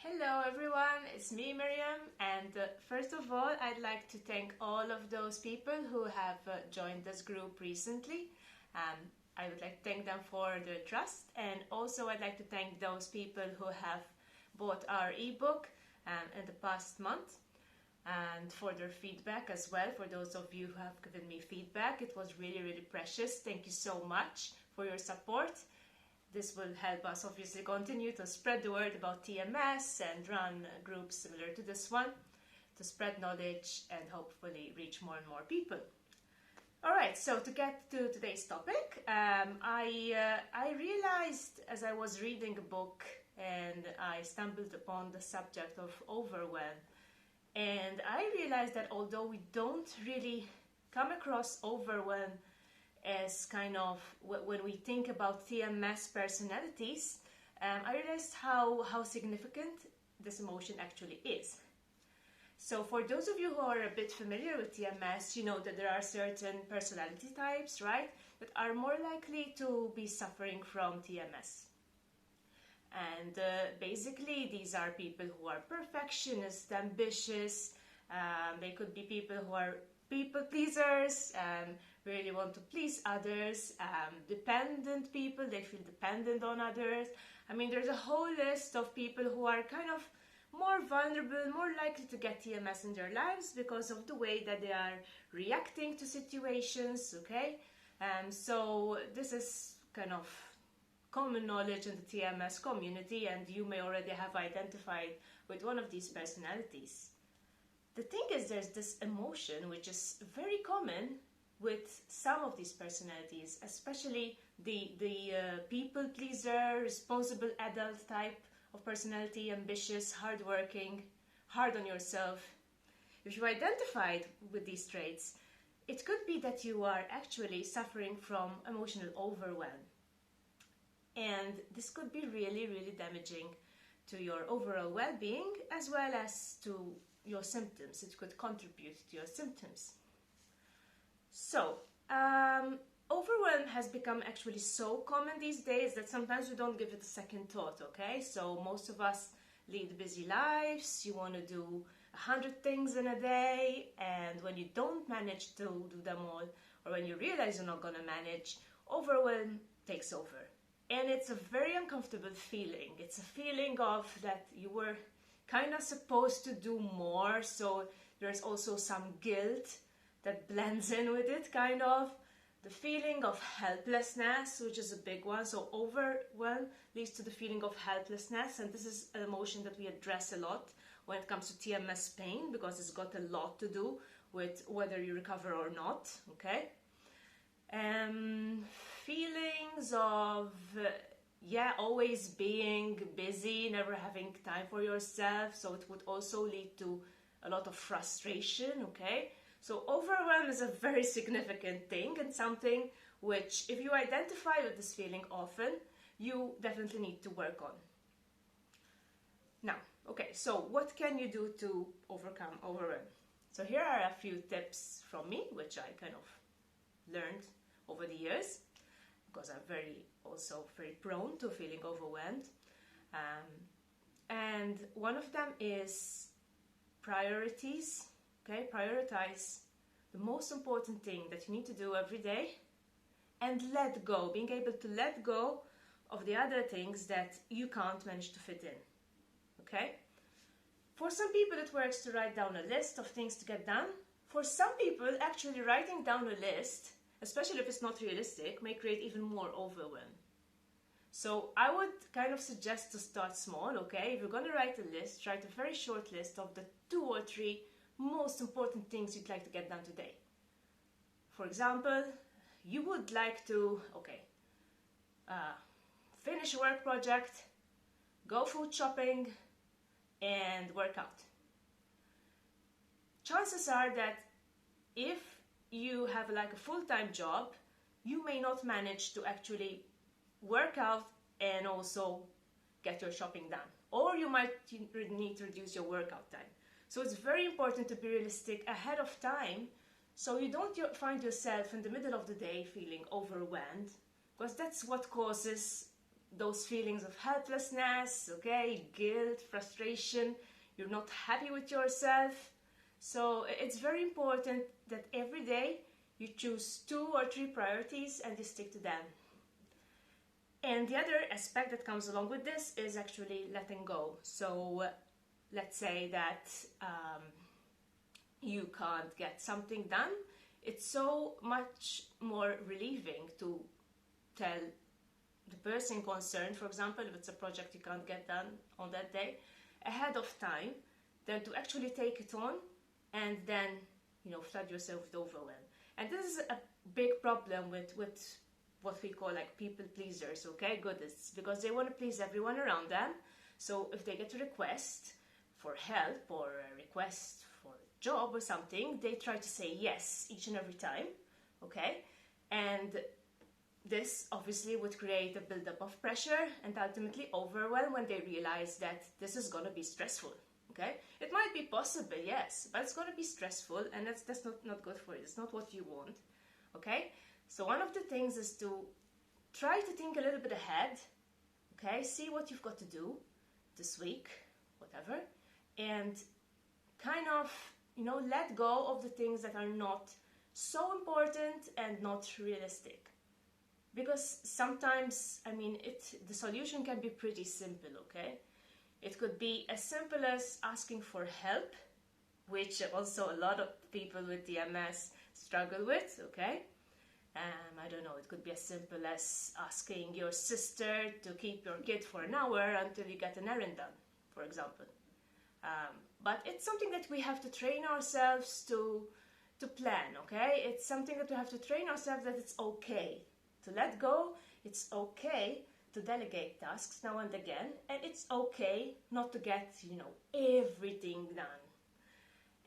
Hello everyone, it's me Miriam, and first of all I'd like to thank all of those people who have joined this group recently. I would like to thank them for their trust, and also I'd like to thank those people who have bought our ebook in the past month, and for their feedback as well. For those of you who have given me feedback, it was really precious. Thank you so much for your support. This will help us obviously continue to spread the word about TMS and run groups similar to this one to spread knowledge and hopefully reach more and more people. Alright, so to get to today's topic, I realized as I was reading a book and I stumbled upon the subject of overwhelm, and I realized that although we don't really come across overwhelm as kind of when we think about TMS personalities, I realized how significant this emotion actually is. So for those of you who are a bit familiar with TMS, you know that there are certain personality types, right, that are more likely to be suffering from TMS. And basically these are people who are perfectionist, ambitious, they could be people who are people pleasers, really want to please others, dependent people, they feel dependent on others. I mean, there's a whole list of people who are kind of more vulnerable, more likely to get TMS in their lives because of the way that they are reacting to situations, okay? So this is kind of common knowledge in the TMS community, and you may already have identified with one of these personalities. The thing is, there's this emotion which is very common with some of these personalities, especially the people pleaser, responsible adult type of personality, ambitious, hardworking, hard on yourself. If you identified with these traits, it could be that you are actually suffering from emotional overwhelm. And this could be really damaging to your overall well-being as well as to your symptoms. It could contribute to your symptoms. So, overwhelm has become actually so common these days that sometimes we don't give it a second thought, okay? So most of us lead busy lives, you want to do 100 things in a day, and when you don't manage to do them all, or when you realize you're not going to manage, overwhelm takes over. And it's a very uncomfortable feeling. It's a feeling of that you were kind of supposed to do more, so there's also some guilt that blends in with it, kind of. The feeling of helplessness, which is a big one. So overwhelm leads to the feeling of helplessness, and this is an emotion that we address a lot when it comes to TMS pain, because it's got a lot to do with whether you recover or not, okay? Feelings of always being busy, never having time for yourself, so it would also lead to a lot of frustration, okay? So overwhelm is a very significant thing, and something which, if you identify with this feeling often, you definitely need to work on. Now, okay, so what can you do to overcome overwhelm? So here are a few tips from me, which I kind of learned over the years, because I'm also very prone to feeling overwhelmed. And one of them is priorities. Okay, prioritize the most important thing that you need to do every day, and let go, being able to let go of the other things that you can't manage to fit in. Okay? For some people it works to write down a list of things to get done. For some people, actually writing down a list, especially if it's not realistic, may create even more overwhelm. So I would kind of suggest to start small, okay? If you're going to write a list, write a very short list of the 2 or 3 most important things you'd like to get done today. For example, you would like to, finish a work project, go food shopping, and work out. Chances are that if you have like a full-time job, you may not manage to actually work out and also get your shopping done. Or you might need to reduce your workout time. So it's very important to be realistic ahead of time, so you don't find yourself in the middle of the day feeling overwhelmed, because that's what causes those feelings of helplessness, okay, guilt, frustration, you're not happy with yourself. So it's very important that every day you choose 2 or 3 priorities and you stick to them. And the other aspect that comes along with this is actually letting go. So let's say that you can't get something done. It's so much more relieving to tell the person concerned, for example, if it's a project you can't get done on that day, ahead of time, than to actually take it on and then, flood yourself with overwhelm. And this is a big problem with what we call like people pleasers, okay, goodies, because they want to please everyone around them. So if they get a request for help or a request for a job or something, they try to say yes each and every time, okay? And this obviously would create a buildup of pressure and ultimately overwhelm when they realize that this is going to be stressful, okay? It might be possible, yes, but it's going to be stressful, and that's not good for you. It's not what you want, okay? So one of the things is to try to think a little bit ahead, okay? See what you've got to do this week, whatever, and kind of, let go of the things that are not so important and not realistic. Because sometimes, the solution can be pretty simple, okay? It could be as simple as asking for help, which also a lot of people with DMS struggle with, okay? I don't know, it could be as simple as asking your sister to keep your kid for an hour until you get an errand done, for example. But it's something that we have to train ourselves to plan, okay? It's something that we have to train ourselves that it's okay to let go, it's okay to delegate tasks now and again, and it's okay not to get, everything done.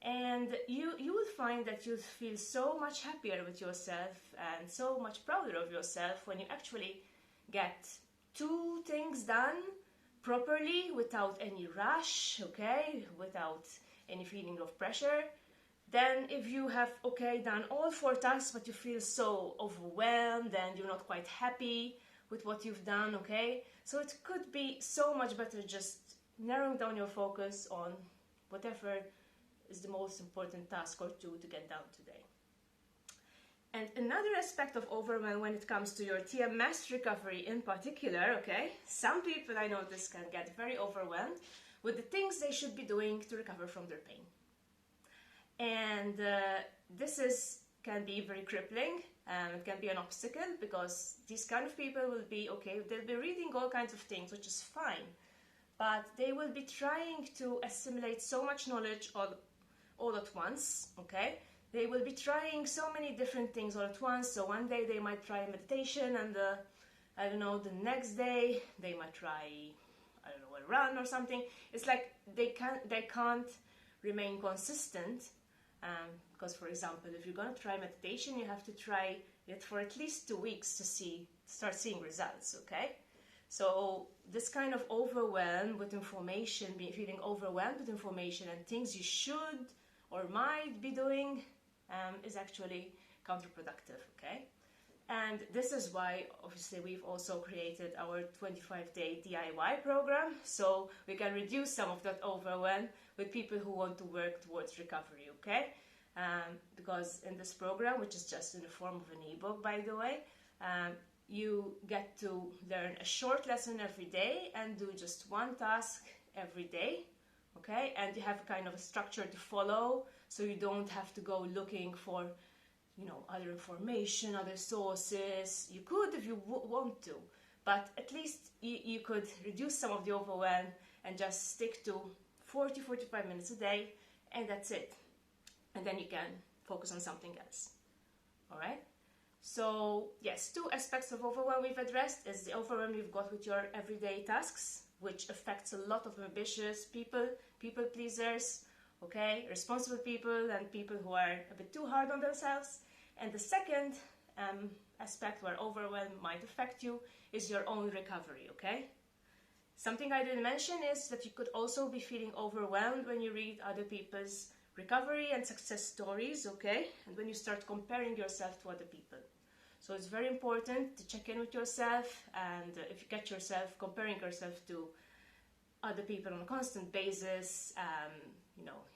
And you will find that you'll feel so much happier with yourself and so much prouder of yourself when you actually get 2 things done properly without any rush, okay, without any feeling of pressure. Then if you have, done all 4 tasks, but you feel so overwhelmed and you're not quite happy with what you've done, okay? So it could be so much better just narrowing down your focus on whatever is the most important task or 2 to get done today. And another aspect of overwhelm when it comes to your TMS recovery in particular, okay? Some people I know this can get very overwhelmed with the things they should be doing to recover from their pain. And this can be very crippling. It can be an obstacle because these kind of people will be, they'll be reading all kinds of things, which is fine. But they will be trying to assimilate so much knowledge all at once, okay? They will be trying so many different things all at once. So one day they might try meditation and the next day they might try, a run or something. It's like they can't remain consistent. Because, for example, if you're going to try meditation, you have to try it for at least 2 weeks to start seeing results, okay? So this kind of overwhelm with information, feeling overwhelmed with information and things you should or might be doing is actually counterproductive, okay? And this is why, obviously, we've also created our 25-day DIY program, so we can reduce some of that overwhelm with people who want to work towards recovery, okay? Because in this program, which is just in the form of an ebook, by the way, you get to learn a short lesson every day and do just 1 task every day, okay? And you have kind of a structure to follow, so you don't have to go looking for other information, other sources. You could if you want to, but at least you could reduce some of the overwhelm and just stick to 40-45 minutes a day, and that's it. And then you can focus on something else. All right? So yes, 2 aspects of overwhelm we've addressed is the overwhelm you've got with your everyday tasks, which affects a lot of ambitious people pleasers, okay, responsible people and people who are a bit too hard on themselves. And the second aspect where overwhelm might affect you is your own recovery, okay? Something I didn't mention is that you could also be feeling overwhelmed when you read other people's recovery and success stories, okay? And when you start comparing yourself to other people. So it's very important to check in with yourself, and if you get yourself comparing yourself to other people on a constant basis,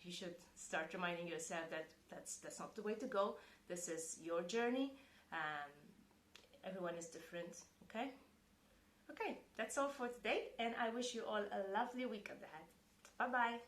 you should start reminding yourself that that's not the way to go. This is your journey. Everyone is different, okay? Okay, that's all for today, and I wish you all a lovely weekend ahead. Bye-bye.